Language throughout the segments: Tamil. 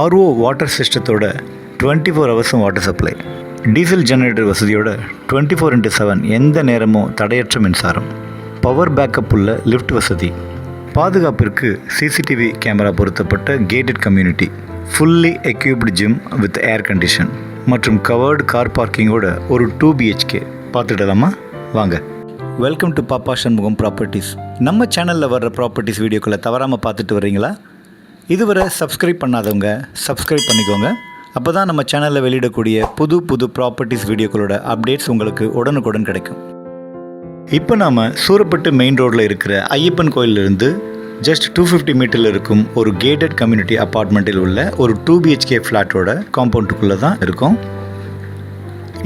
ஆர்ஓ வாட்டர் சிஸ்டத்தோட 24 ஹவர்ஸும் வாட்டர் சப்ளை, டீசல் ஜெனரேட்டர் வசதியோட 24x7 எந்த நேரமும் தடையற்ற மின்சாரம், பவர் பேக்கப் உள்ள லிஃப்ட் வசதி, பாதுகாப்பிற்கு சிசிடிவி கேமரா பொருத்தப்பட்ட gated community, fully equipped gym with air condition மற்றும் கவர்டு கார் பார்க்கிங்கோட ஒரு 2 BHK பார்த்துடலாமா? வாங்க. வெல்கம் டு பாப்பா சண்முகம் ப்ராப்பர்ட்டிஸ். நம்ம சேனலில் வர்ற ப்ராப்பர்ட்டிஸ் வீடியோக்களை தவறாமல் பார்த்துட்டு வர்றீங்களா? இதுவரை சப்ஸ்கிரைப் பண்ணாதவங்க சப்ஸ்கிரைப் பண்ணிக்கோங்க. அப்போ தான் நம்ம சேனலில் வெளியிடக்கூடிய புது ப்ராப்பர்ட்டிஸ் வீடியோக்களோட அப்டேட்ஸ் உங்களுக்கு உடனுக்குடன் கிடைக்கும். இப்போ நாம் சூரப்பட்டு மெயின் ரோடில் இருக்கிற ஐயப்பன் கோயிலிருந்து ஜஸ்ட் 250 மீட்டரில் இருக்கும் ஒரு கேட்டட் கம்யூனிட்டி அப்பார்ட்மெண்ட்டில் உள்ள ஒரு 2 BHK ஃப்ளாட்டோட காம்பவுண்டுக்குள்ளே தான் இருக்கும்.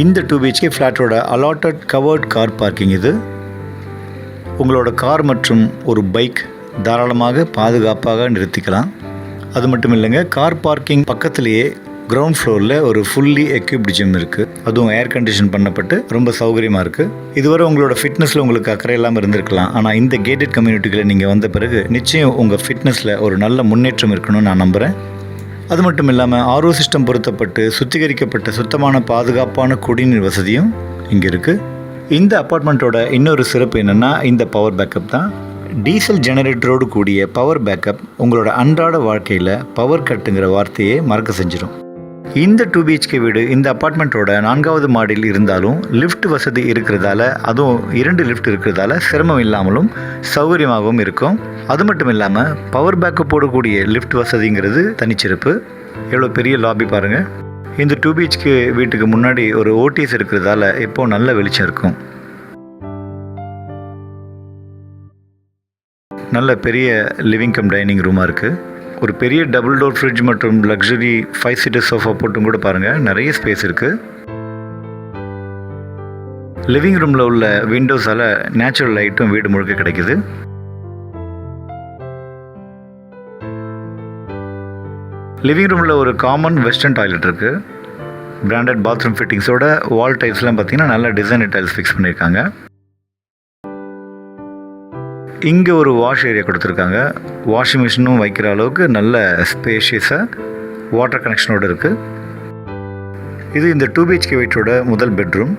இந்த 2 BHK ஃப்ளாட்டோட அலாட்டட் கவர்ட் கார் பார்க்கிங் இது. உங்களோட கார் மற்றும் ஒரு பைக் தாராளமாக பாதுகாப்பாக நிறுத்திக்கலாம். அது மட்டும் இல்லைங்க, கார் பார்க்கிங் பக்கத்துலேயே கிரவுண்ட் ஃப்ளோரில் ஒரு ஃபுல்லி எக்யூப்டு ஜிம் இருக்குது. அதுவும் ஏர் கண்டிஷன் பண்ணப்பட்டு ரொம்ப சௌகரியமாக இருக்குது. இதுவரை உங்களோட ஃபிட்னஸில் உங்களுக்கு அக்கறை இல்லாமல் இருந்திருக்கலாம். ஆனால் இந்த கேட்டட் கம்யூனிட்டிகளை நீங்கள் வந்த பிறகு நிச்சயம் உங்கள் ஃபிட்னஸில் ஒரு நல்ல முன்னேற்றம் இருக்கணும்னு நான் நம்புகிறேன். அது மட்டும் இல்லாமல் ஆர்ஓ சிஸ்டம் பொருத்தப்பட்டு சுத்திகரிக்கப்பட்ட சுத்தமான பாதுகாப்பான குடிநீர் வசதியும் இங்கே இருக்குது. இந்த அப்பார்ட்மெண்ட்டோட இன்னொரு சிறப்பு என்னென்னா இந்த பவர் பேக்கப் தான். டீசல் ஜெனரேட்டரோடு கூடிய பவர் பேக்கப் உங்களோட அன்றாட வாழ்க்கையில் பவர் கட்டுங்கிற வார்த்தையே மறக்க செஞ்சிடும். இந்த 2 BHK வீடு இந்த அப்பார்ட்மெண்ட்டோட 4வது மாடியில் இருந்தாலும் லிஃப்ட் வசதி இருக்கிறதால, அதுவும் 2 லிஃப்ட் இருக்கிறதால சிரமம் இல்லாமலும் சௌகரியமாகவும் இருக்கும். அது மட்டும் இல்லாமல் பவர் பேக்கப் போடக்கூடிய லிஃப்ட் வசதிங்கிறது தனிச்சிறப்பு. எவ்வளோ பெரிய லாபி பாருங்கள். இந்த 2 BHK வீட்டுக்கு முன்னாடி ஒரு ஓடிஎஸ் இருக்கிறதால எப்போது நல்ல வெளிச்சம் இருக்கும். நல்ல பெரிய லிவிங் கம் டைனிங் ரூமாக இருக்குது. ஒரு பெரிய டபுள் டோர் ஃப்ரிட்ஜ் மற்றும் லக்ஸரி 5 சீட்டர் சோஃபா போட்டும் கூட பாருங்கள், நிறைய ஸ்பேஸ் இருக்குது. லிவிங் ரூமில் உள்ள விண்டோஸால் நேச்சுரல் லைட்டும் வீடு முழுக்க கிடைக்குது. லிவிங் ரூமில் ஒரு காமன் வெஸ்டர்ன் டாய்லெட் இருக்குது. பிராண்டட் பாத்ரூம் ஃபிட்டிங்ஸோட வால் டைல்ஸ்லாம் பார்த்தீங்கன்னா நல்ல டிசைனர் டைல்ஸ் ஃபிக்ஸ் பண்ணியிருக்காங்க. இங்கே ஒரு வாஷ் ஏரியா கொடுத்துருக்காங்க. வாஷிங் மிஷினும் வைக்கிற அளவுக்கு நல்ல ஸ்பேஷியஸாக வாட்டர் கனெக்ஷனோடு இருக்குது. இது இந்த 2 BHK வீட்டோட முதல் பெட்ரூம்.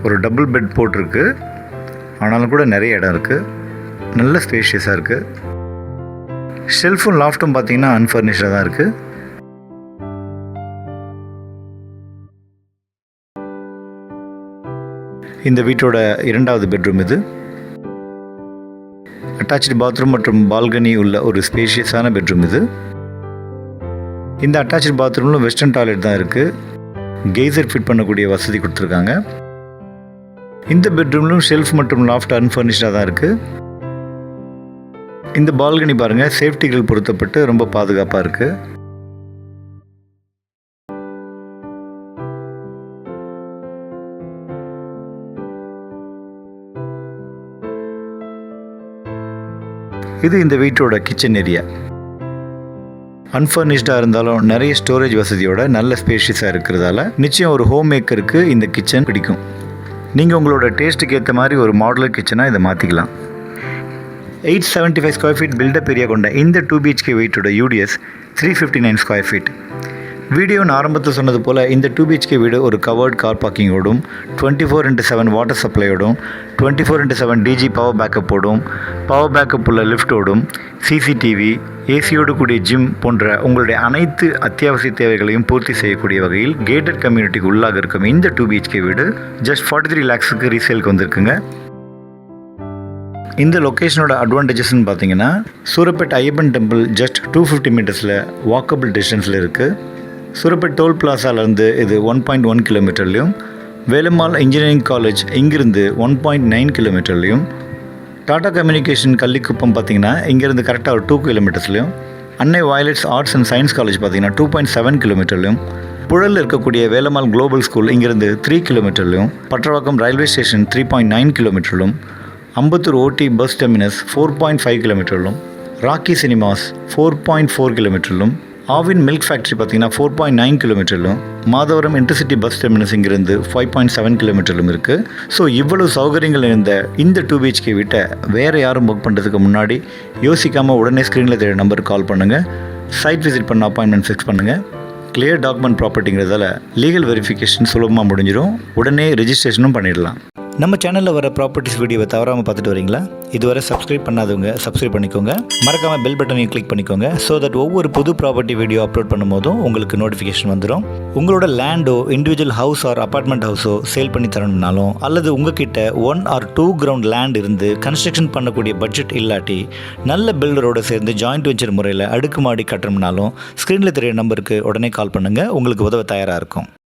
ஒரு டபுள் பெட் போட்டிருக்கு, ஆனாலும் கூட நிறைய இடம் இருக்குது. நல்ல ஸ்பேஷியஸாக இருக்குது. ஷெல்ஃபும் லாஃப்ட்டும் பார்த்திங்கன்னா அன்ஃபர்னிஷ்டாக தான் இருக்குது. இந்த வீட்டோட 2வது பெட்ரூம் இது. அட்டாச்சு பாத்ரூம் மற்றும் பால்கனி உள்ள ஒரு ஸ்பேஷியஸான பெட்ரூம் இது. இந்த அட்டாச்சு பாத்ரூமில் வெஸ்டர்ன் டாய்லெட் தான் இருக்குது. கெய்சர் ஃபிட் பண்ணக்கூடிய வசதி கொடுத்துருக்காங்க. இந்த பெட்ரூம்லும் ஷெல்ஃப் மற்றும் லாஃப்ட் அன்ஃபர்னிஷ்டாக தான் இருக்குது. இந்த பால்கனி பாருங்கள், சேஃப்டிகள் பொருத்தப்பட்டு ரொம்ப பாதுகாப்பாக இருக்குது. இது இந்த வீட்டோட கிச்சன் ஏரியா. அன்ஃபர்னிஷ்டாக இருந்தாலும் நிறைய ஸ்டோரேஜ் வசதியோட நல்ல ஸ்பேஷியஸாக இருக்கிறதால நிச்சயம் ஒரு ஹோம் மேக்கருக்கு இந்த கிச்சன் பிடிக்கும். நீங்கள் உங்களோட டேஸ்ட்டுக்கு ஏற்ற மாதிரி ஒரு மாடுலர் கிச்சனாக இதை மாற்றிக்கலாம். 875 ஸ்கொயர் ஃபீட் பில்டப் ஏரியா கொண்ட இந்த 2 BHK வீட்டோட UDS 359 ஸ்கொயர் ஃபீட். வீடியோன்னு ஆரம்பத்தில் சொன்னது போல் இந்த 2 BHK வீடு ஒரு கவர்ட் கார் பார்க்கிங்கோடும் 24x7 வாட்டர் சப்ளையோடும் 24x7 DG பவர் பேக்கப்போடும் பவர் பேக்கப் உள்ள லிஃப்டோடும் சிசிடிவி ஏசியோடு கூடிய ஜிம் போன்ற உங்களுடைய அனைத்து அத்தியாவசிய தேவைகளையும் பூர்த்தி செய்யக்கூடிய வகையில் கேட்டட் கம்யூனிட்டிக்கு உள்ளாக இருக்கும் இந்த 2 BHK வீடு ஜஸ்ட் 43 lakhsக்கு ரீசேலுக்கு வந்திருக்குங்க. இந்த லொக்கேஷனோட அட்வான்டேஜஸ்ன்னு பார்த்தீங்கன்னா, சூரப்பேட் ஐயப்பன் டெம்பிள் ஜஸ்ட் 250 மீட்டர்ஸில் வாக்கபிள் டிஸ்டன்ஸில் இருக்குது. சூரப்பேட் டோல் பிளாசாலேருந்து இது 1.1 கிலோமீட்டர்லையும், வேலம்மாள் இன்ஜினியரிங் காலேஜ் இங்கிருந்து 1.9 கிலோமீட்டர்லையும், டாடா கம்யூனிகேஷன் கள்ளிக்குப்பம் பார்த்திங்கன்னா இங்கேருந்து கரெக்டாக ஒரு 2 கிலோமீட்டர்ஸ்லையும், அன்னை violets arts and science college பார்த்திங்கன்னா 2.7 கிலோமீட்டர்லையும், புழலில் இருக்கக்கூடிய வேலம்மாள் குளோபல் ஸ்கூல் இங்கேருந்து 3 கிலோமீட்டர்லையும், பட்டவாக்கம் ரயில்வே ஸ்டேஷன் 3.9 கிலோமீட்டரிலும், அம்பத்தூர் ஓடி பஸ் டெர்மினஸ் 4.5 கிலோமீட்டரிலும், ராக்கி சினிமாஸ் 4.4 கிலோமீட்டரிலும், ஆவின் மில்க் ஃபேக்ட்ரி பார்த்தீங்கன்னா 4.9 கிலோமீட்டரிலும், மாதவரம் இன்டர்சிட்டி பஸ் டெர்மினஸ் இங்கிருந்து 5.7 கிலோமீட்டரிலும் இருக்குது. ஸோ இவ்வளவு சௌகரியங்கள் இருந்த இந்த 2 BHK வீட்டை வேறு யாரும் புக் பண்ணுறதுக்கு முன்னாடி யோசிக்காமல் உடனே ஸ்க்ரீனில் தெரிய நம்பருக்கு கால் பண்ணுங்கள். சைட் விசிட் பண்ண அப்பாயின்மெண்ட் ஃபிக்ஸ் பண்ணுங்கள். கிளியர் டாக்குமெண்ட் ப்ராப்பர்ட்டிங்கிறதால லீகல் வெரிஃபிகேஷன் சுலபமாக முடிஞ்சிடும். உடனே ரெஜிஸ்ட்ரேஷனும் பண்ணிடலாம். நம்ம சேனலில் வர ப்ராப்பர்ட்டிஸ் வீடியோவை தவறாமல் பார்த்துட்டு வரீங்களா? இதுவரை சப்ஸ்கிரைப் பண்ணாதவங்க சப்ஸ்கிரைப் பண்ணிக்கோங்க. மறக்காமல் பெல் பட்டனையும் கிளிக் பண்ணிக்கோங்க. ஸோ தட் ஒவ்வொரு புது ப்ராப்பர்ட்டி வீடியோ அப்லோட் பண்ணும்போதும் உங்களுக்கு நோட்டிஃபிகேஷன் வந்துடும். உங்களோட லேண்டோ, இண்டிவிஜுவல் ஹவுஸ் ஆர் அப்பார்ட்மெண்ட் ஹவுஸோ சேல் பண்ணி தரணும்னாலும், அல்லது உங்ககிட்ட 1 or 2 கிரவுண்ட் லேண்ட் இருந்து கன்ஸ்ட்ரக்ஷன் பண்ணக்கூடிய பட்ஜெட் இல்லாட்டி நல்ல பில்டரோடு சேர்ந்து ஜாயிண்ட் வெஞ்சர் முறையில் அடுக்குமாடி கட்டணும்னாலும் ஸ்க்ரீனில் தெரிய நம்பருக்கு உடனே கால் பண்ணுங்கள். உங்களுக்கு உதவ தயாராக இருக்கும்.